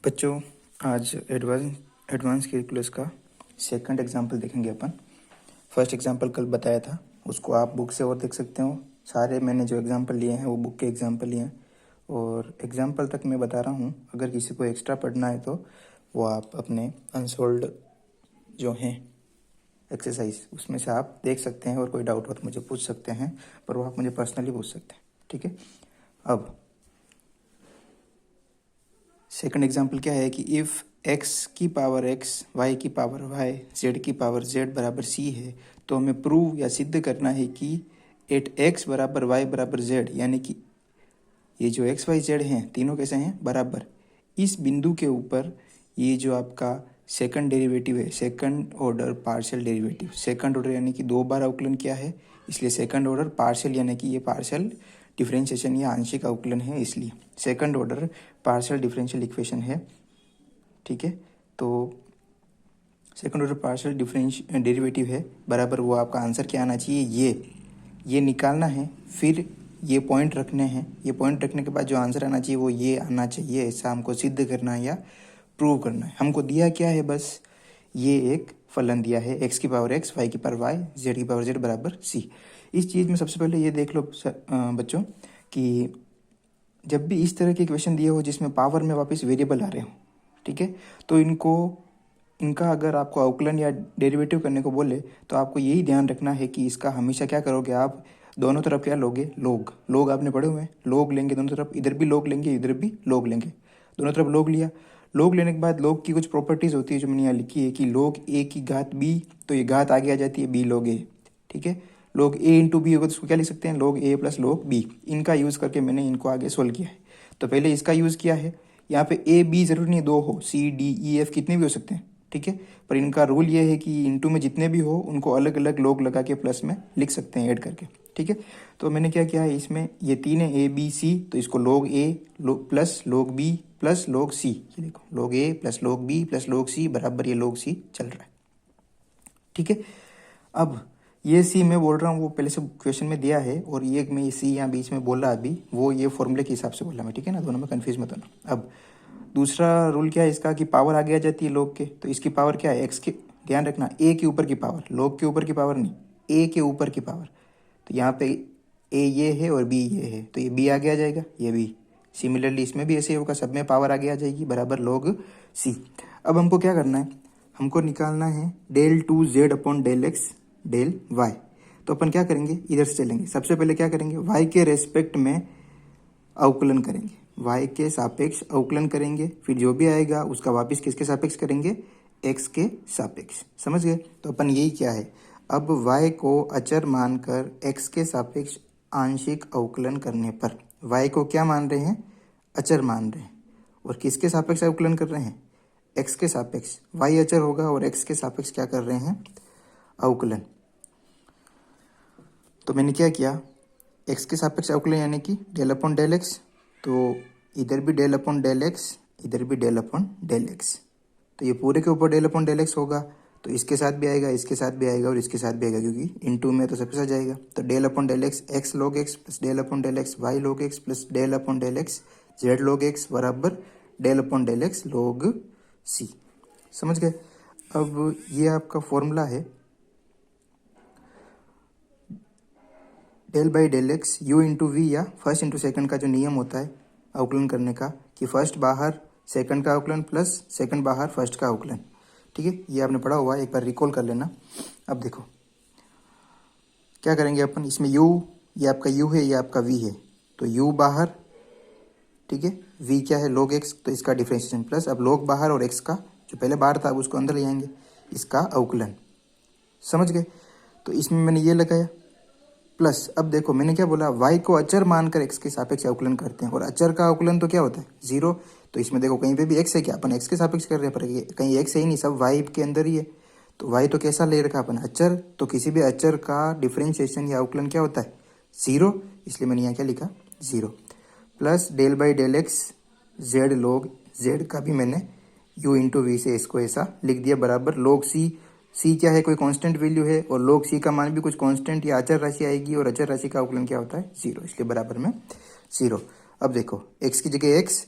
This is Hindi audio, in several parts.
बच्चों, आज एडवांस कैलकुलस का सेकंड एग्जाम्पल देखेंगे अपन। फर्स्ट एग्जाम्पल कल बताया था, उसको आप बुक से और देख सकते हो। सारे मैंने जो एग्जाम्पल लिए हैं वो बुक के एग्जाम्पल लिए हैं, और एग्जाम्पल तक मैं बता रहा हूँ। अगर किसी को एक्स्ट्रा पढ़ना है तो वो आप अपने अनसोल्ड जो हैं एक्सरसाइज उसमें से आप देख सकते हैं, और कोई डाउट हो तो मुझे पूछ सकते हैं, पर वो आप मुझे पर्सनली पूछ सकते हैं। ठीक है। अब सेकंड एग्जाम्पल क्या है कि इफ़ एक्स की पावर एक्स, वाई की पावर वाई, जेड की पावर जेड बराबर सी है, तो हमें प्रूव या सिद्ध करना है कि एट एक्स बराबर वाई बराबर जेड, यानी कि ये जो एक्स वाई जेड हैं तीनों कैसे हैं, बराबर। इस बिंदु के ऊपर ये जो आपका सेकंड डेरिवेटिव है, second order partial derivative, second order यानी कि दो बार अवकलन किया है, इसलिए सेकंड ऑर्डर पार्शियल यानी कि ये पार्शियल डिफरेंशिएशन या आंशिक अवकलन है, इसलिए second order partial differential equation है। ठीक है। तो second order partial differential derivative है बराबर, वो आपका आंसर क्या आना चाहिए, ये निकालना है। फिर ये पॉइंट रखने हैं, ये पॉइंट रखने के बाद जो आंसर आना चाहिए वो ये आना चाहिए। ऐसा हमको सिद्ध करना है या प्रूव करना है। हमको दिया क्या है, बस ये एक फलन दिया है, एक्स की पावर एक्स, वाई की पावर वाई, जेड की पावर जेड बराबर सी। इस चीज़ में सबसे पहले ये देख लो बच्चों कि जब भी इस तरह के क्वेश्चन दिए हो जिसमें पावर में वापस वेरिएबल आ रहे हो, ठीक है, तो इनका अगर आपको अवकलन या डेरिवेटिव करने को बोले तो आपको यही ध्यान रखना है कि इसका हमेशा क्या करोगे आप, दोनों तरफ क्या लोगे, लोग। लोग आपने पढ़े हुए हैं, लोग लेंगे दोनों तरफ, इधर भी लोग लेंगे इधर भी लोग लेंगे, दोनों तरफ लोग लिया। लोग लेने के बाद लोग की कुछ प्रॉपर्टीज़ होती है जो मैंने यहाँ लिखी है कि लोग ए की घात बी, तो ये घात आगे आ जाती है बी लोग ए। ठीक है। लोग ए इंटू बी होगा तो उसको क्या लिख सकते हैं, लोग ए प्लस लोग बी। इनका यूज़ करके मैंने इनको आगे सोल्व किया है। तो पहले इसका यूज़ किया है। यहाँ पे ए बी जरूरी नहीं दो हो, सी डी ई एफ कितने भी हो सकते हैं। ठीक है। पर इनका रूल ये है कि इंटू में जितने भी हो उनको अलग अलग लोग लगा के प्लस में लिख सकते हैं ऐड करके। ठीक है। तो मैंने क्या किया है, इसमें ये तीन है ए बी सी, तो इसको लोग ए प्लस लोग बी प्लस लोग सी, ये देखो लोग ए प्लस लोग बी प्लस लोग सी बराबर ये लोग सी चल रहा है। ठीक है। अब ये सी मैं बोल रहा हूँ वो पहले से क्वेश्चन में दिया है, और ये मैं ये सी यहाँ बीच में बोला अभी, वो ये फॉर्मूले के हिसाब से बोला मैं। ठीक है ना, दोनों में कन्फ्यूज मत होना। अब दूसरा रूल क्या है इसका कि पावर आगे आ जाती है लोग के, तो इसकी पावर क्या है, एक्स के, ध्यान रखना ए के ऊपर की पावर, लोग के ऊपर की पावर नहीं, ए के ऊपर की पावर। तो यहाँ पे ए ये है और बी ये है, तो ये बी आगे आ जाएगा, ये बी। सिमिलरली इसमें भी ऐसे होगा, सब में पावर आगे आ जाएगी बराबर लोग सी। अब हमको क्या करना है, हमको निकालना है del two z upon del x del y. तो अपन क्या करेंगे, इधर से चलेंगे। सबसे पहले क्या करेंगे, वाई के रेस्पेक्ट में अवकलन करेंगे, वाई के सापेक्ष अवकलन करेंगे, फिर जो भी आएगा उसका वापस किसके सापेक्ष करेंगे, एक्स के सापेक्ष। समझ गए। तो अपन यही क्या है, अब वाई को अचर मानकर एक्स के सापेक्ष आंशिक अवकलन करने पर वाई को क्या मान रहे हैं, अचर मान रहे हैं, और किसके सापेक्ष अवकलन कर रहे हैं, एक्स के सापेक्ष। वाई अचर होगा और एक्स के सापेक्ष क्या कर रहे हैं, अवकलन। तो मैंने क्या किया, एक्स के सापेक्ष अवकलन यानी कि डेल अपॉन डेल एक्स, तो इधर भी डेल अपॉन डेल एक्स, इधर भी डेल अपॉन डेल एक्स, तो ये पूरे के ऊपर डेल अपॉन डेल एक्स होगा, तो इसके साथ भी आएगा, इसके साथ भी आएगा और इसके साथ भी आएगा, क्योंकि इनटू में तो सबके साथ जाएगा। तो del upon del x x log x plus del upon del x y log x plus del upon del x z log x बराबर del upon del x log C. समझ गए। अब ये आपका फॉर्मूला है del by del x u into v, या फर्स्ट इंटू सेकंड का जो नियम होता है अवकलन करने का, कि फर्स्ट बाहर सेकंड का अवकलन प्लस सेकंड बाहर फर्स्ट का अवकलन। ठीक है, ये आपने पढ़ा हुआ है, एक बार रिकॉल कर लेना। अब देखो क्या करेंगे अपन, इसमें यू, ये आपका यू है, ये आपका वी है, तो यू बाहर, ठीक है, वी क्या है लॉग एक्स, तो इसका डिफ्रेंशिएशन प्लस, अब लॉग बाहर और एक्स का जो पहले बाहर था अब उसको अंदर ले आएंगे, इसका अवकलन। समझ गए। तो इसमें मैंने ये लगाया प्लस, अब देखो मैंने क्या बोला, y को अचर मानकर x के सापेक्ष अवकलन करते हैं, और अचर का अवकलन तो क्या होता है, जीरो। तो इसमें देखो कहीं पे भी x है क्या, अपन x के सापेक्ष कर रहे हैं, पर कहीं x है ही नहीं, सब y के अंदर ही है। तो y तो कैसा ले रखा अपन, अचर। तो किसी भी अचर का डिफरेंशिएशन या अवकलन क्या होता है, जीरो, इसलिए मैंने यहाँ क्या लिखा, zero. Plus del by del x z लोग जेड का भी मैंने u इंटू वी से इसको ऐसा लिख दिया बराबर लोग सी। सी क्या है, कोई कांस्टेंट वैल्यू है, और लोग सी का मान भी कुछ कांस्टेंट या अचर राशि आएगी, और अचर राशि का अवकलन क्या होता है, जीरो, इसलिए बराबर में जीरो। अब देखो एक्स की जगह एक्स,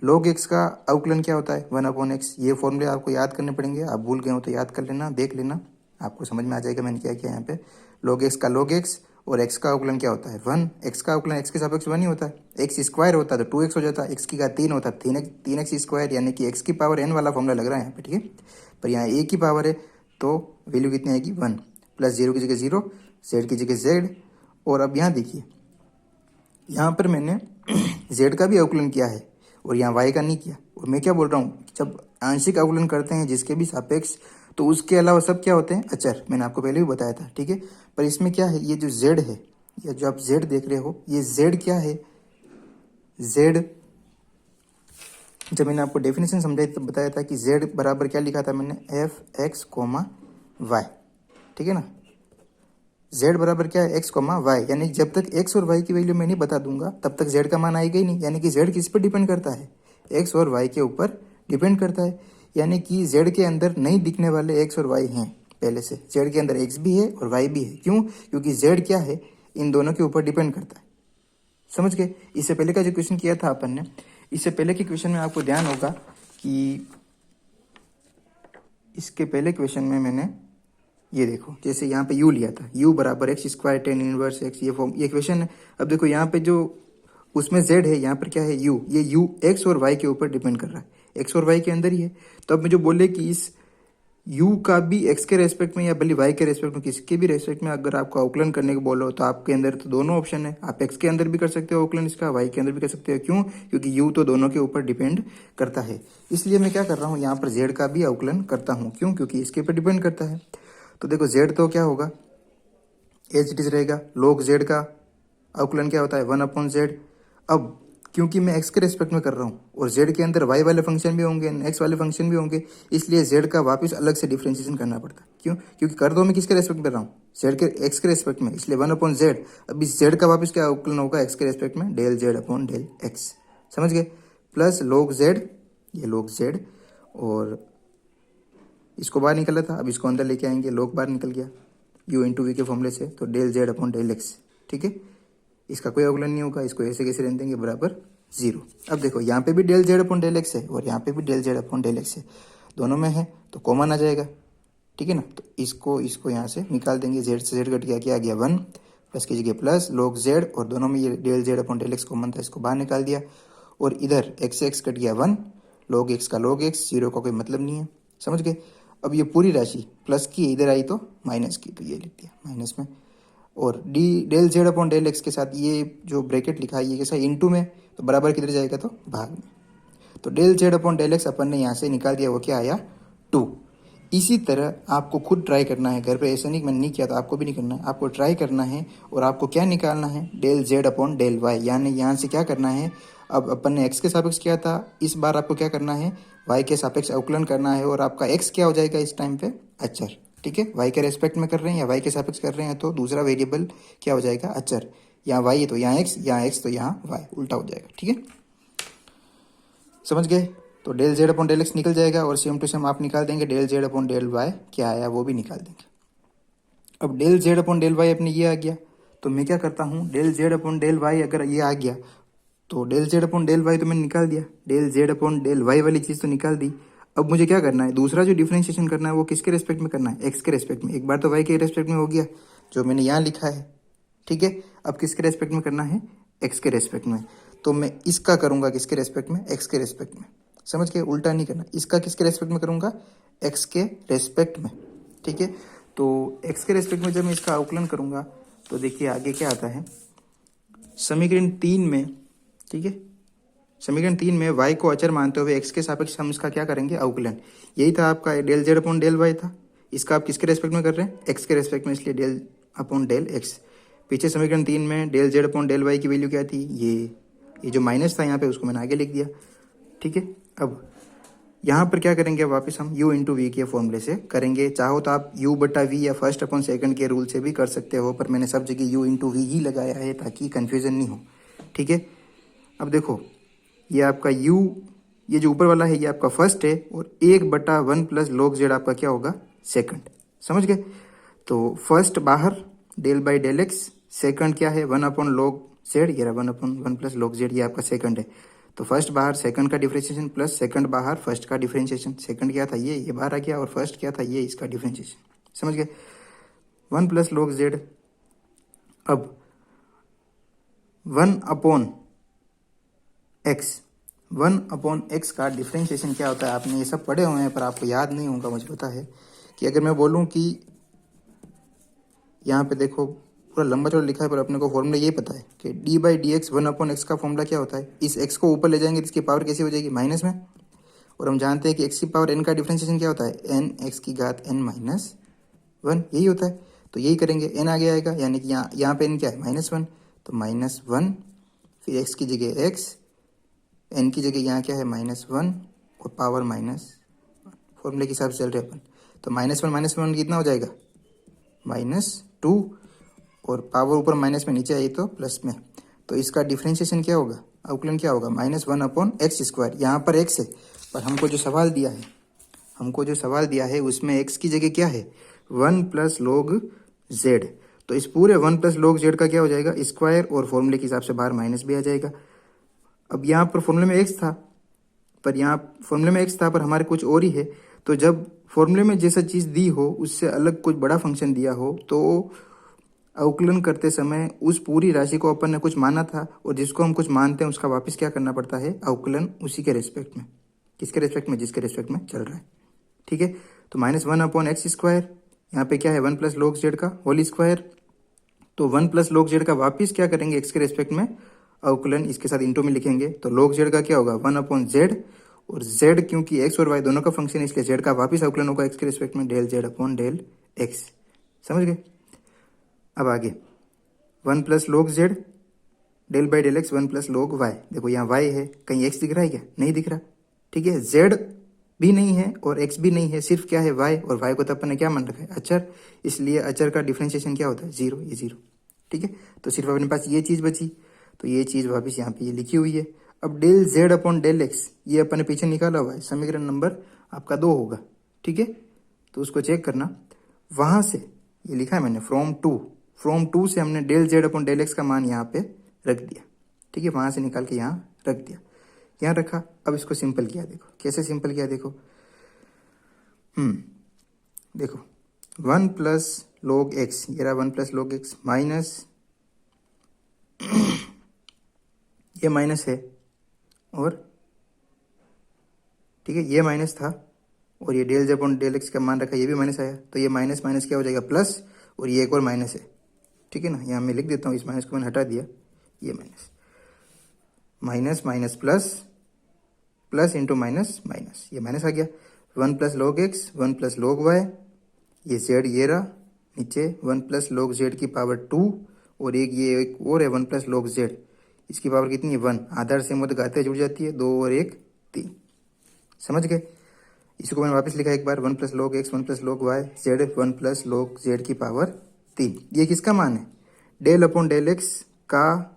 log x का अवकलन क्या होता है 1/x। ये फॉर्मूले आपको याद करने पड़ेंगे, आप भूल गए हो तो याद कर लेना, देख लेना, आपको समझ में आ जाएगा मैंने क्या किया यहाँ पे। log x का log x और x का अवकलन क्या होता है 1। x का अवकलन x के सापेक्ष 1 ही होता है, x स्क्वायर होता है तो 2x हो जाता है, x की घात 3 होता है 3x स्क्वायर, यानी कि x की पावर n वाला फॉर्मूला लग रहा है यहाँ पे, ठीक है। पर यहाँ a की पावर है तो वैल्यू कितनी आएगी 1, प्लस 0 की जगह 0, z की जगह z। और अब यहाँ देखिए, यहाँ पर मैंने z का भी अवकलन किया है और यहाँ y का नहीं किया। और मैं क्या बोल रहा हूँ, जब आंशिक अवकलन करते हैं जिसके भी सापेक्ष, तो उसके अलावा सब क्या होते हैं अचर, मैंने आपको पहले भी बताया था, ठीक है। पर इसमें क्या है, ये जो z है या जो आप z देख रहे हो, ये z क्या है, z जब मैंने आपको डेफिनेशन समझाई तो बताया था कि z बराबर क्या लिखा था मैंने, f(x, y), ठीक है ना। z बराबर क्या है, x, y, यानी जब तक x और y की वैल्यू मैं नहीं बता दूंगा तब तक z का मान आएगा ही नहीं। यानी कि z किस पर डिपेंड करता है, x और y के ऊपर डिपेंड करता है। यानी कि z के अंदर नहीं दिखने वाले x और y हैं पहले से, z के अंदर x भी है और y भी है। क्यों, क्योंकि z क्या है, इन दोनों के ऊपर डिपेंड करता है। समझ गए। इससे पहले का जो क्वेश्चन किया था अपन ने, इससे पहले के क्वेश्चन में आपको ध्यान होगा कि इसके पहले क्वेश्चन में मैंने ये देखो, जैसे यहाँ पे u लिया था, u बराबर x square tan inverse x, ये क्वेश्चन है। अब देखो यहाँ पे जो उसमें z है, यहाँ पर क्या है u, ये u x और y के ऊपर डिपेंड कर रहा है, x और y के अंदर ही है। तो अब मुझे बोले कि इस u का भी x के रेस्पेक्ट में या भले y के रेस्पेक्ट में, किसके भी रेस्पेक्ट में अगर आपको अवकलन करने को बोलो तो आपके अंदर तो दोनों ऑप्शन है, आप x के अंदर भी कर सकते हो अवकलन इसका, y के अंदर भी कर सकते हो। क्यों, क्योंकि u तो दोनों के ऊपर डिपेंड करता है। इसलिए मैं क्या कर रहा हूँ, यहाँ पर z का भी अवकलन करता हूँ। क्यों, क्योंकि इसके ऊपर डिपेंड करता है। तो देखो z तो क्या होगा, एज इट इज रहेगा। log z का अवकलन क्या होता है 1/z। अब क्योंकि मैं x के रेस्पेक्ट में कर रहा हूँ और z के अंदर y वाले फंक्शन भी होंगे, x वाले फंक्शन भी होंगे, इसलिए z का वापस अलग से डिफ्रेंशिएशन करना पड़ता है। क्यों, क्योंकि कर दो मैं किसके रेस्पेक्ट में कर रहा हूँ, z के x के रेस्पेक्ट में, इसलिए 1/z। अब इस z का वापस क्या अवकलन होगा x के रेस्पेक्ट में, डेल z/डेल x। समझ गए। प्लस log z, ये log z, और इसको बाहर निकला था, अब इसको अंदर लेके आएंगे, log बाहर निकल गया u इंटू वी के फॉर्मूले से, तो डेल z/डेल x, ठीक है। इसका कोई अवकलन नहीं होगा, इसको ऐसे कैसे रहने देंगे, बराबर 0। अब देखो यहाँ पे भी डेल z/डेल x है और यहाँ पे भी डेल z/डेल x है, दोनों में है तो कॉमन आ जाएगा, ठीक है ना। तो इसको यहाँ से निकाल देंगे, z से z कट गया, क्या आ गया 1, प्लस की जगह प्लस log z, और दोनों में ये डेल z/डेल x कॉमन था, इसको बाहर निकाल दिया, और इधर x से x कट गया 1, log x का log x, 0 का कोई मतलब नहीं है। समझ गए। अब ये पूरी राशि प्लस की इधर आई तो माइनस की, तो ये लिख दिया माइनस में, और डेल z/डेल x के साथ ये जो ब्रैकेट लिखा है ये कैसा इनटू में, तो बराबर किधर जाएगा, तो भाग में। तो डेल z/डेल x अपन ने यहाँ से निकाल दिया, वो क्या आया 2। इसी तरह आपको खुद ट्राई करना है घर पे, ऐसा नहीं मैंने नहीं किया तो आपको भी नहीं करना है, आपको ट्राई करना है। और आपको क्या निकालना है, डेल z/डेल y, यानी यहाँ से क्या करना है, अब अपन ने x के सापेक्ष किया था, इस बार आपको क्या करना है, y के सापेक्ष अवकलन करना है, और आपका x क्या हो जाएगा इस टाइम पे, अचर, ठीक है। y के रेस्पेक्ट में कर रहे हैं या y के सापेक्ष कर रहे हैं तो दूसरा वेरिएबल क्या हो जाएगा, अचर। यहाँ y है तो यहाँ x, यहाँ x तो यहाँ y, उल्टा हो जाएगा, ठीक है। समझ गए। तो डेल z/डेल x निकल जाएगा, और सेम टू सेम आप निकाल देंगे डेल z/डेल y, क्या आया वो भी निकाल देंगे। अब डेल z/डेल y अपने ये आ गया, तो मैं क्या करता हूँ, डेल z/डेल y अगर ये आ गया तो डेल z/डेल y तो मैंने निकाल दिया, डेल z/डेल y वाली चीज़ तो निकाल दी। अब मुझे क्या करना है, दूसरा जो डिफरेंशिएशन करना है वो किसके रेस्पेक्ट में करना है, x के रेस्पेक्ट में। एक बार तो y के रेस्पेक्ट में हो गया जो मैंने यहाँ लिखा है, ठीक है। अब किसके रेस्पेक्ट में करना है, x के रेस्पेक्ट में। तो मैं इसका करूँगा किसके रेस्पेक्ट में, x के रेस्पेक्ट में। समझ के, उल्टा नहीं करना, इसका किसके रेस्पेक्ट में करूँगा, x के रेस्पेक्ट में, ठीक है। तो x के रेस्पेक्ट में जब मैं इसका अवकलन करूँगा तो देखिए आगे क्या आता है, समीकरण 3 में, ठीक है, समीकरण 3 में y को अचर मानते हुए x के सापेक्ष हम इसका क्या करेंगे, अवकलन। यही था आपका डेल z/डेल y था, इसका आप किसके रेस्पेक्ट में कर रहे हैं, x के रेस्पेक्ट में, इसलिए डेल x। पीछे समीकरण 3 में डेल z/डेल y की वैल्यू क्या थी, ये जो माइनस था यहाँ पे उसको मैंने आगे लिख दिया, ठीक है। अब यहाँ पर क्या करेंगे, वापस हम u इंटू वी के फॉर्मूले से करेंगे। चाहो तो आप u/v या फर्स्ट/सेकंड के रूल से भी कर सकते हो, पर मैंने सब जगह u इंटू वी ही लगाया है ताकि कन्फ्यूजन नहीं हो, ठीक है। अब देखो ये आपका u, ये जो ऊपर वाला है ये आपका फर्स्ट है, और 1/1 प्लस log z आपका क्या होगा, सेकंड। समझ गए। तो फर्स्ट बाहर डेल/डेल x, सेकंड क्या है 1/log z, ये 1/1 प्लस log z, ये आपका सेकंड है। तो फर्स्ट बाहर सेकंड का डिफरेंशिएशन प्लस सेकंड बाहर फर्स्ट का डिफरेंशिएशन। सेकंड क्या था ये बाहर आ गया, और फर्स्ट क्या था ये इसका डिफरेंशिएशन। समझ गए? 1 प्लस log z। अब 1/x का डिफरेंशिएशन क्या होता है? आपने ये सब पढ़े हुए हैं पर आपको याद नहीं होगा। मुझे पता है कि अगर मैं बोलूं कि यहाँ पे देखो पूरा लंबा चौड़ा लिखा है, पर अपने को फॉर्मूला ये पता है कि d/dx 1/x का फॉर्मूला क्या होता है? इस x को ऊपर ले जाएंगे तो इसकी पावर कैसी हो जाएगी? माइनस में। और हम जानते हैं कि x की पावर n का डिफरेंशिएशन क्या होता है? n x की घात n माइनस 1, यही होता है। तो यही करेंगे, n आगे आएगा, यानी कि यहाँ पे n क्या है? -1। तो -1, फिर x की जगह x, n की जगह यहाँ क्या है? -1 और पावर -1। फॉर्मूले के हिसाब से चल रहे अपन। तो -1 कितना हो जाएगा? -2, और पावर ऊपर माइनस में नीचे आई तो प्लस में। तो इसका डिफरेंशिएशन क्या होगा? अवकलन क्या होगा? -1/x²। यहाँ पर x है, पर हमको जो सवाल दिया है उसमें x की जगह क्या है? 1 प्लस log z। तो इस पूरे 1 प्लस log z का क्या हो जाएगा? स्क्वायर, और फॉर्मूले के हिसाब से बाहर माइनस भी आ जाएगा। अब यहाँ पर फॉर्मूले में x था, पर हमारे कुछ और ही है। तो जब फॉर्मूले में जैसा चीज़ दी हो उससे अलग कुछ बड़ा फंक्शन दिया हो, तो अवकलन करते समय उस पूरी राशि को अपन ने कुछ माना था, और जिसको हम कुछ मानते हैं उसका वापस क्या करना पड़ता है? अवकलन उसी के रेस्पेक्ट में। किसके रेस्पेक्ट में? जिसके रेस्पेक्ट में चल रहा है। ठीक है, तो -1/x²। यहाँ पे क्या है? 1 प्लस log z का होल स्क्वायर। तो 1 प्लस log z का वापिस क्या करेंगे? x के रेस्पेक्ट में अवकलन, इसके साथ इंटू में लिखेंगे। तो log z का क्या होगा? 1/z, और z क्योंकि x और y दोनों का फंक्शन है इसलिए z का वापिस अवकलन होगा x के रेस्पेक्ट में, del z/del x। समझ गए? अब आगे 1 plus log z, del/del x 1 plus log y। देखो यहाँ y है, कहीं x दिख रहा है क्या? नहीं दिख रहा। ठीक है, z भी नहीं है और x भी नहीं है, सिर्फ क्या है? y, और y को तो अपन ने क्या मान रखा है? अचर। इसलिए अचर का डिफरेंशिएशन क्या होता है? 0, ये 0। ठीक है, तो सिर्फ अपने पास ये चीज़ बची, तो ये चीज़ वापस यहाँ पे ये लिखी हुई है। अब del z/del x ये अपन ने पीछे निकाला हुआ है, समीकरण नंबर आपका 2 होगा। ठीक है, तो उसको चेक करना। वहाँ से ये लिखा है मैंने फ्रॉम टू से हमने del z/del x का मान यहाँ पे रख दिया। ठीक है, वहाँ से निकाल के यहाँ रख दिया, यहाँ रखा। अब इसको सिंपल किया, देखो कैसे सिंपल किया। देखो देखो 1 प्लस log x, ये रहा 1 प्लस log x माइनस ये माइनस है, और ठीक है ये माइनस था, और ये del z/del x का मान रखा, ये भी माइनस आया। तो ये माइनस माइनस क्या हो जाएगा? प्लस, और ये एक और माइनस है। ठीक है ना, यहाँ मैं लिख देता हूँ, इस माइनस को मैंने हटा दिया। ये minus minus plus into minus minus, ये माइनस आ गया। 1 plus log x 1 plus log y, ये z ये रहा नीचे 1 प्लस log z की पावर 2, और एक और है 1 प्लस log z, इसकी पावर कितनी है? 1। आधार से मत घाते जुड़ जाती है, 2 और 1 3। समझ गए? इसको मैंने वापस लिखा एक बार, 1 plus log x 1 plus log y z 1 plus log z की पावर 3। ये किसका मान है? del/del x का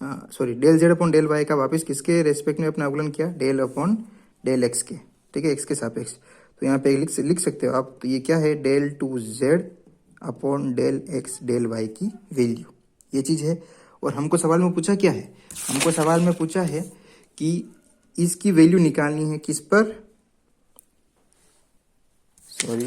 del z/del y का वापस किसके रेस्पेक्ट में अपना अवकलन किया? del/del x के। ठीक है, x के सापेक्ष। तो यहाँ पे लिख सकते हो आप। तो ये क्या है? del 2z/del x del y की वैल्यू, ये चीज़ है। और हमको सवाल में पूछा क्या है? हमको सवाल में पूछा है कि इसकी वैल्यू निकालनी है किस पर? सॉरी,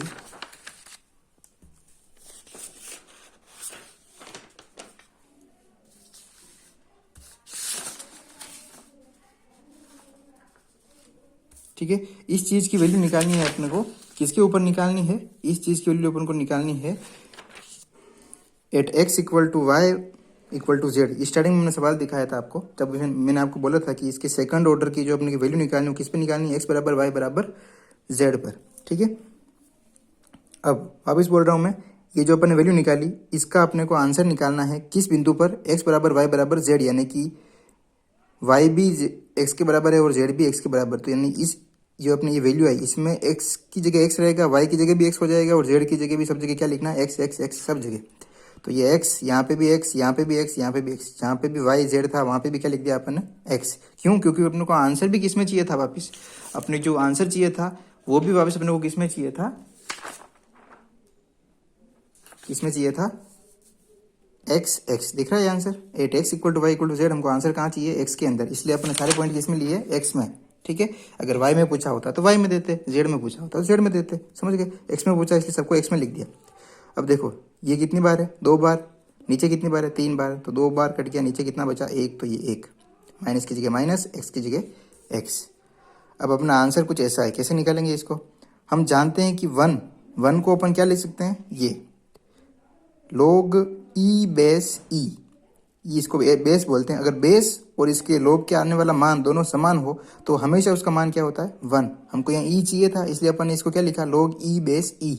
ठीक है, इस चीज की वैल्यू निकालनी है अपने को। किसके ऊपर निकालनी है? इस चीज की वैल्यू अपन को निकालनी है at x = y = z। Starting में मैंने सवाल दिखाया था आपको, तब मैंने आपको बोला था कि इसके सेकंड ऑर्डर की जो अपने की वैल्यू निकालनी है किस पे निकालनी है? x = y = z पर। ठीक है, अब वापस बोल रहा हूँ मैं, ये जो अपन ने वैल्यू निकाली इसका अपने को आंसर निकालना है किस बिंदु पर? x = y = z, यानी कि y भी x के बराबर है और z भी x के बराबर। तो यानी इस जो अपनी ये वैल्यू है इसमें x की जगह x रहेगा, y की जगह भी x हो जाएगा, और z की जगह भी सब जगह क्या लिखना है? x सब जगह। तो ये x, यहाँ पे भी x, यहाँ पे भी x, यहाँ पे भी x, जहाँ पे भी y z था वहाँ पे भी क्या लिख दिया अपन ने? x। क्यों? क्योंकि अपने को आंसर भी किस में चाहिए था? वापस अपने जो आंसर चाहिए था वो भी वापस अपने को किस में चाहिए था? किस में चाहिए था? 8x दिख रहा है answer, 8x equal to y equal to z. हमको आंसर कहाँ चाहिए, एक्स के अंदर, इसलिए अपने सारे पॉइंट किस में लिए, एक्स में। ठीक है, अगर वाई में पूछा होता तो वाई में देते, जेड में पूछा होता तो जेड में देते, समझ गए। एक्स में पूछा इसलिए सबको एक्स में लिख दिया। अब देखो ये कितनी बार है, 2 बार, नीचे कितनी बार है, 3 बार, तो 2 बार कट गया, नीचे कितना बचा, 1, तो ये 1, माइनस की जगह माइनस, एक्स की जगह एक्स। अब अपना आंसर कुछ ऐसा है, कैसे निकालेंगे इसको, हम जानते हैं कि 1 को अपन क्या लिख सकते हैं, ये log ई बेस ई, इसको बेस बोलते हैं। अगर बेस और इसके log के आने वाला मान दोनों समान हो तो हमेशा उसका मान क्या होता है, 1। हमको यहाँ ई चाहिए था, इसलिए अपन ने इसको क्या लिखा, log ई बेस ई,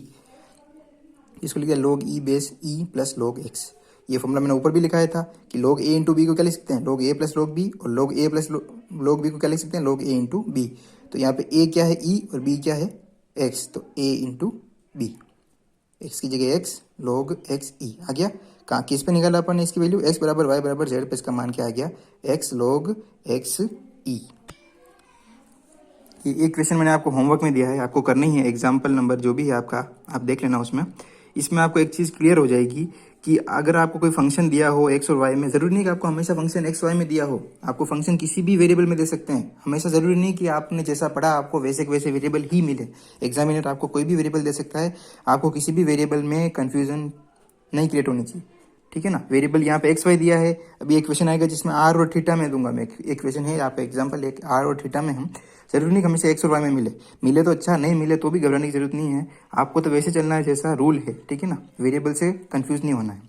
इसको लिखा log ई base E plus log x। ये फॉर्मूला मैंने ऊपर भी लिखाया था कि log a इंटू बी को क्या लिख सकते हैं, log a plus log b, और log a plus log b को क्या लिख सकते हैं, log a इंटू बी। तो यहाँ पे a क्या है, e, और b क्या है, x, तो a इंटू बी, x की जगह x, log x e आ गया। कहाँ किस पे निकाला अपन ने इसकी वैल्यू, x बराबर y बराबर z पे इसका मान क्या आ गया, x log x e। ये एक क्वेश्चन मैंने आपको होमवर्क में दिया है, आपको करनी है, एग्जाम्पल नंबर जो भी है आपका, आप देख लेना उसमें। इसमें आपको एक चीज़ क्लियर हो जाएगी कि अगर आपको कोई फंक्शन दिया हो एक्स और वाई में, ज़रूरी नहीं कि आपको हमेशा फंक्शन एक्स वाई में दिया हो, आपको फंक्शन किसी भी वेरिएबल में दे सकते हैं। हमेशा ज़रूरी नहीं कि आपने जैसा पढ़ा आपको वैसे वैसे वेरिएबल ही मिले। एग्जामिनर आपको कोई भी वेरिएबल दे सकता है, आपको किसी भी वेरिएबल में कन्फ्यूजन नहीं क्रिएट होनी चाहिए। ठीक है ना, वेरिएबल यहाँ पे एक्स वाई दिया है, अभी एक क्वेश्चन आएगा जिसमें आर और थीटा में दूंगा मैं, एक क्वेश्चन है यहाँ पे एग्जाम्पल, एक आर और थीटा में हम, जरूरी नहीं कि हमेशा एक्स और वाई में मिले तो अच्छा, नहीं मिले तो भी घबराने की जरूरत नहीं है, आपको तो वैसे चलना है जैसा रूल है। ठीक है ना, वेरिएबल से कंफ्यूज नहीं होना है।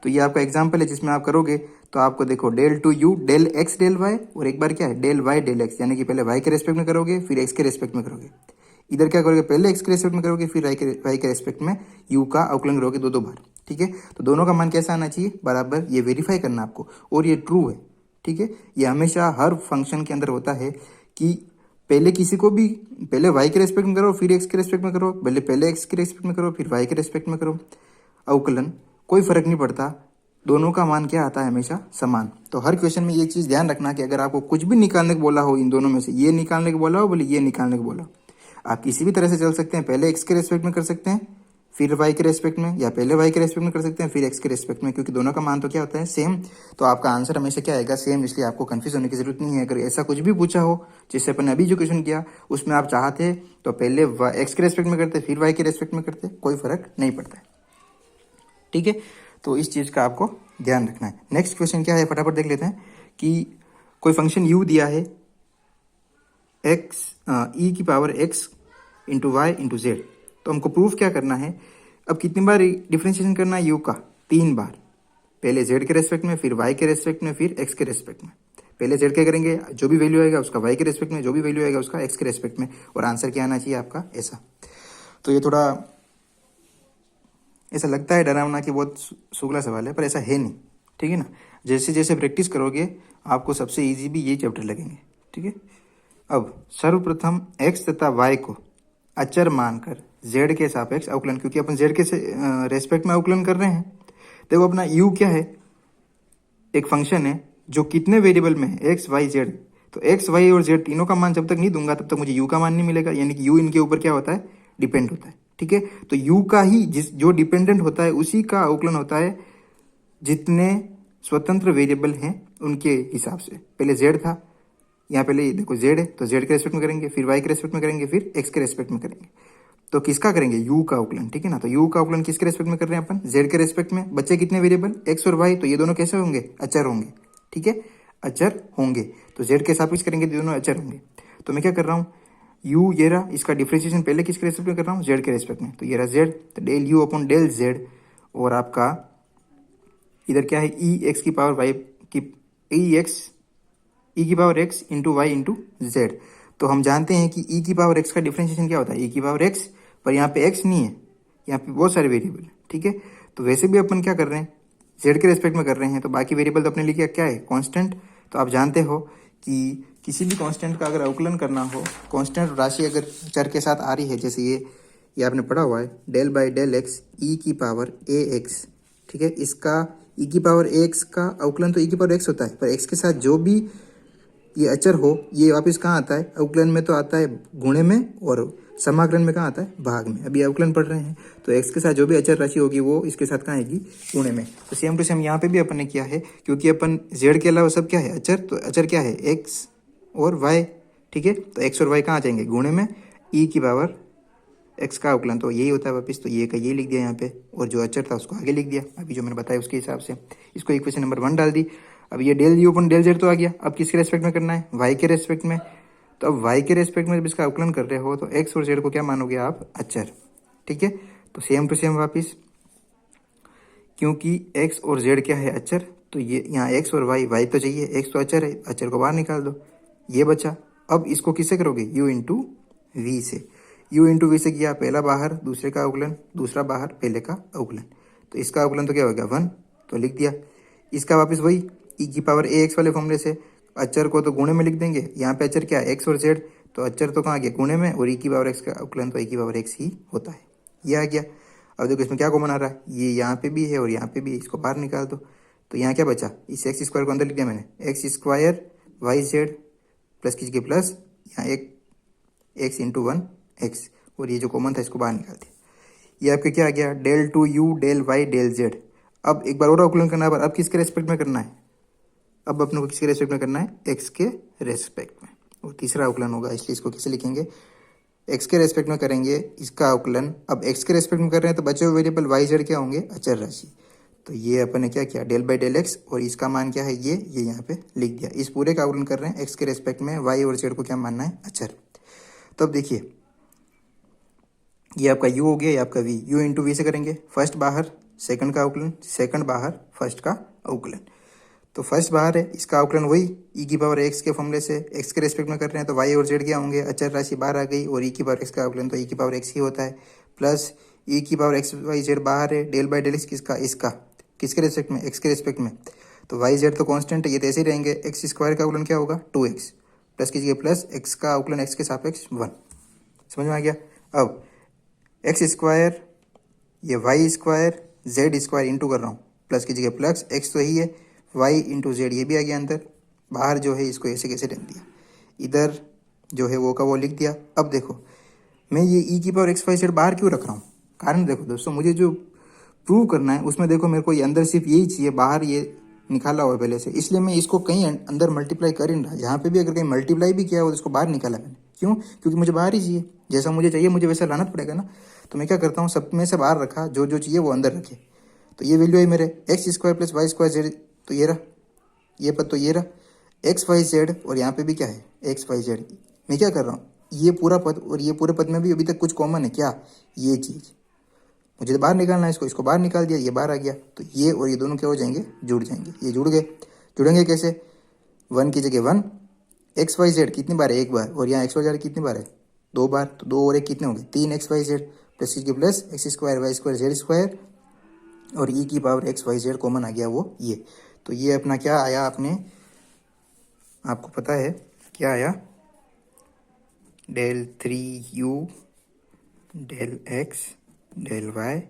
तो ये आपका एग्जाम्पल है जिसमें आप करोगे तो आपको देखो del two u del x del y, और एक बार क्या है डेल वाई डेल एक्स, यानी कि पहले वाई के रेस्पेक्ट में करोगे फिर एक्स के रेस्पेक्ट में करोगे। इधर क्या करोगे, पहले एक्स के रेस्पेक्ट में करोगे फिर वाई के रेस्पेक्ट में यू का अवकलन करोगे 2 बार। ठीक है, तो दोनों का मान कैसा आना चाहिए, बराबर, ये वेरीफाई करना आपको, और ये ट्रू है। ठीक है, ये हमेशा हर फंक्शन के अंदर होता है कि पहले किसी को भी पहले वाई के रेस्पेक्ट में करो फिर एक्स के रेस्पेक्ट में करो, पहले एक्स के रेस्पेक्ट में करो फिर वाई के रेस्पेक्ट में करो, अवकलन कोई फर्क नहीं पड़ता, दोनों का मान क्या आता है, हमेशा समान। तो हर क्वेश्चन में ये चीज़ ध्यान रखना कि अगर आपको कुछ भी निकालने को बोला हो, इन दोनों में से ये निकालने को बोला हो, बोले ये निकालने को बोला, आप किसी भी तरह से चल सकते हैं, पहले एक्स के रेस्पेक्ट में कर सकते हैं फिर वाई के रेस्पेक्ट में, या पहले वाई के रेस्पेक्ट में कर सकते हैं फिर एक्स के रेस्पेक्ट में, क्योंकि दोनों का मान तो क्या होता है, सेम। तो आपका आंसर हमेशा क्या आएगा, सेम, इसलिए आपको कंफ्यूज होने की जरूरत नहीं है। अगर ऐसा कुछ भी पूछा हो जिससे अपन ने अभी जो क्वेश्चन किया उसमें आप चाहते तो पहले एक्स के रेस्पेक्ट में करते फिर वाई के रेस्पेक्ट में करते, कोई फर्क नहीं पड़ता है। ठीक है, तो इस चीज़ का आपको ध्यान रखना है। नेक्स्ट क्वेश्चन क्या है, फटाफट देख लेते हैं कि कोई फंक्शन u दिया है x e की power x into y into z, तो हमको प्रूफ क्या करना है। अब कितनी बार डिफ्रेंशिएशन करना है u का, 3 बार, पहले z के रेस्पेक्ट में फिर y के रेस्पेक्ट में फिर x के रेस्पेक्ट में। पहले z क्या करेंगे, जो भी वैल्यू आएगा उसका y के रेस्पेक्ट में, जो भी वैल्यू आएगा उसका x के रेस्पेक्ट में, और आंसर क्या आना चाहिए आपका ऐसा। तो ये थोड़ा ऐसा लगता है डरावना कि बहुत सुगला सवाल है, पर ऐसा है नहीं। ठीक है ना, जैसे जैसे प्रैक्टिस करोगे आपको सबसे इजी भी यही चैप्टर लगेंगे। ठीक है, अब सर्वप्रथम x तथा y को अचर मानकर z के सापेक्ष अवकलन, क्योंकि अपन z के रेस्पेक्ट में अवकलन कर रहे हैं। देखो अपना u क्या है, एक फंक्शन है जो कितने वेरिएबल में है, x y z, तो x y और z तीनों का मान जब तक नहीं दूंगा तब तक मुझे u का मान नहीं मिलेगा, यानी कि u इनके ऊपर क्या होता है, डिपेंड होता है। ठीक है, तो u का ही जो डिपेंडेंट होता है उसी का अवकलन होता है जितने स्वतंत्र वेरिएबल हैं उनके हिसाब से। पहले z था, यहाँ पहले देखो z है तो z के रेस्पेक्ट में करेंगे फिर y के रेस्पेक्ट में करेंगे फिर x के रेस्पेक्ट में करेंगे, तो किसका करेंगे, u का अवकलन। ठीक है ना, तो u का अवकलन किसके रेस्पेक्ट में कर रहे हैं अपन, z के रेस्पेक्ट में। बच्चे कितने वेरिएबल, x और y, तो ये दोनों कैसे होंगे, अचर होंगे। ठीक है, अचर होंगे, तो z के सापेक्ष करेंगे तो दोनों अचर होंगे। तो मैं क्या कर रहा हूँ, u ये रहा, इसका डिफ्रेंशिएशन पहले किसके रेस्पेक्ट में कर रहा हूँ, z के रेस्पेक्ट में, तो ये रहा z, तो del u upon del z, और आपका इधर क्या है, e x की पावर y की e की power x into y into z. तो हम जानते हैं कि e की पावर x का डिफ्रेंशिएशन क्या होता है, e की पावर x, पर यहाँ पे x नहीं है, यहाँ पे बहुत सारे वेरिएबल। ठीक है, तो वैसे भी अपन क्या कर रहे हैं, z के रेस्पेक्ट में कर रहे हैं, तो बाकी वेरिएबल तो अपने लिए क्या है, कांस्टेंट। तो आप जानते हो कि किसी भी कांस्टेंट का अगर अवकलन करना हो, कांस्टेंट राशि अगर चर के साथ आ रही है, जैसे ये आपने पढ़ा हुआ है डेल बाई डेल एक्स ई की पावर ए एक्स। ठीक है, इसका ई की पावर ए एक्स का अवकलन तो ई की पावर एक्स होता है, पर एक्स के साथ जो भी ये अचर हो ये वापस कहाँ आता है, अवकलन में तो आता है गुणे में, और समाकलन में कहाँ आता है, भाग में। अभी अवकलन पढ़ रहे हैं तो x के साथ जो भी अचर राशि होगी वो इसके साथ कहाँ आएगी, गुणे में। तो सेम टू सेम यहाँ पे भी अपन ने किया है, क्योंकि अपन z के अलावा सब क्या है, अचर। तो अचर क्या है, x और y, ठीक है। तो x और y कहाँ आ जाएंगे, गुणे में, e की पावर x का अवकलन तो यही होता है वापिस। तो ये का ये लिख दिया यहाँ पे, और जो अचर था उसको आगे लिख दिया, अभी जो मैंने बताया उसके हिसाब से। इसको इक्वेशन नंबर 1 डाल दी। अब ये del u upon del z तो आ गया। अब किसके रेस्पेक्ट में करना है, y के रेस्पेक्ट में। तो अब y के रेस्पेक्ट में जब इसका अवकलन कर रहे हो तो x और z को क्या मानोगे आप, अचर, ठीक है। तो सेम टू सेम वापिस, क्योंकि x और z क्या है, अचर। तो ये यहाँ x और y तो चाहिए, x तो अचर है, अचर को बाहर निकाल दो, ये बचा। अब इसको किससे करोगे, u इंटू वी से। u इंटू वी से किया, पहला बाहर दूसरे का अवकलन, दूसरा बाहर पहले का अवकलन। तो इसका अवकलन तो क्या हो गया, 1, तो लिख दिया। इसका वापस वही e की पावर ax वाले फॉर्मूले से, अचर को तो गुणे में लिख देंगे। यहाँ पे अचर क्या है, x और z, तो अचर तो कहाँ गया, गुणे में, और e की पावर x का अवकलन तो e की पावर x ही होता है, ये आ गया। अब देखो इसमें क्या कॉमन आ रहा है, ये यहाँ पे भी है और यहाँ पे भी है, इसको बाहर निकाल दो। तो यहाँ क्या बचा, इस एक्स स्क्वायर को अंदर लिख दिया मैंने, x square y Z plus कीजिए प्लस यहाँ एक एक्स इंटू 1 एक्स, और ये जो कॉमन था इसको बाहर निकाल दिया। ये आपके क्या आ गया, del two u del y del z. अब एक बार और अवकलन करना है, अब किसके रेस्पेक्ट में करना है, अब अपने को किसके रेस्पेक्ट में करना है, एक्स के रेस्पेक्ट में। और तीसरा अवकलन होगा, इसलिए इसको कैसे लिखेंगे, एक्स के रेस्पेक्ट में करेंगे इसका अवकलन। अब एक्स के रेस्पेक्ट में कर रहे हैं तो बचे हुए वेरिएबल वाई जेड क्या होंगे, अचर राशि। तो ये अपन ने क्या किया, डेल बाई डेल एक्स, और इसका मान क्या है, ये यहाँ पे लिख दिया। इस पूरे का अवकलन कर रहे हैं एक्स के रेस्पेक्ट में, वाई और जेड को क्या मानना है, अचर। तो अब देखिए ये आपका u हो गया, ये आपका v, u इंटू वी से करेंगे, फर्स्ट बाहर सेकंड का अवकलन, सेकंड बाहर फर्स्ट का अवकलन। तो फर्स्ट बाहर है, इसका अवकलन वही e की पावर x के फॉर्मूले से, x के रेस्पेक्ट में कर रहे हैं तो y और z क्या होंगे, अचर राशि बाहर आ गई, और e की पावर x का अवकलन तो e की पावर x ही होता है, प्लस e की पावर x y z बाहर है, डेल बाई डेल x किसका, इसका, किसके रेस्पेक्ट में, x के रेस्पेक्ट में। तो y z तो कॉन्स्टेंट है, ये तो ऐसे ही रहेंगे। एक्स स्क्वायर का अवकलन क्या होगा, 2x, प्लस कीजिए प्लस x का अवकलन x के सापेक्ष 1। समझ में आ गया। अब एक्स स्क्वायर, ये y square, Z square into कर रहा हूँ, प्लस कीजिए प्लस एक्स तो ही है, वाई इंटू जेड ये भी आ गया अंदर, बाहर जो है इसको ऐसे कैसे रख दिया, इधर जो है वो का वो लिख दिया। अब देखो मैं ये ई की पावर एक्स वाई जेड बाहर क्यों रख रहा हूँ, कारण देखो दोस्तों, मुझे जो प्रूव करना है उसमें देखो मेरे को ये अंदर सिर्फ यही चाहिए, बाहर ये निकाला हुआ है पहले से, इसलिए मैं इसको कहीं अंदर मल्टीप्लाई कर ही नहीं रहा। जहाँ पे भी अगर कहीं मल्टीप्लाई भी किया हो तो इसको बाहर निकाला मैंने, क्यों, क्योंकि मुझे बाहर ही चाहिए, जैसा मुझे चाहिए मुझे वैसा लाना पड़ेगा ना। तो मैं क्या करता हूँ, सब में से बाहर रखा, जो जो चाहिए वो अंदर रखे। तो ये वैल्यू है मेरे x square plus y square z, तो ये रहा, ये पद तो ये रहा एक्स वाई जेड, और यहाँ पे भी क्या है एक्स वाई जेड। मैं क्या कर रहा हूँ, ये पूरा पद और ये पूरे पद में भी अभी तक कुछ कॉमन है क्या, ये चीज़ मुझे तो बाहर निकालना है, इसको बाहर निकाल दिया, ये बाहर आ गया। तो ये और ये दोनों क्या हो जाएंगे, जुड़ जाएंगे। ये जुड़ गए, जुड़ेंगे कैसे, 1 की जगह 1, एक्स वाई जेड कितनी बार है, एक बार, और यहाँ एक्स वाई जेड कितनी बार है, 2 बार। तो 2 और 1 कितने हो गए, 3 एक्स वाई जेड, प्लस की plus X square Y square Z square, और ई की power X Y Z common आ गया वो ये। तो ये अपना क्या आया, आपने आपको पता है क्या आया, del 3u del x del y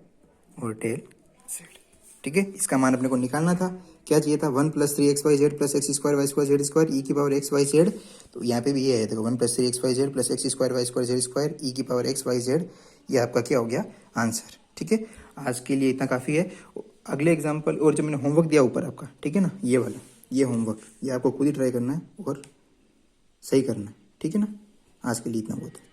और डेल जेड, ठीक है। इसका मान अपने को निकालना था, क्या चाहिए था, 1 plus 3 X Y Z plus X square Y square Z square E की पावर एक्स वाई जेड। तो यहाँ पे भी ये है देखो, 1 plus 3 X Y Z plus X square Y square Z square E की पावर एक्स वाई जेड, ये आपका क्या हो गया, आंसर, ठीक है। आज के लिए इतना काफ़ी है। अगले एग्जाम्पल, और जो मैंने होमवर्क दिया ऊपर आपका, ठीक है ना, ये वाला, ये होमवर्क, ये आपको खुद ही ट्राई करना है और सही करना है, ठीक है ना। आज के लिए इतना बहुत है।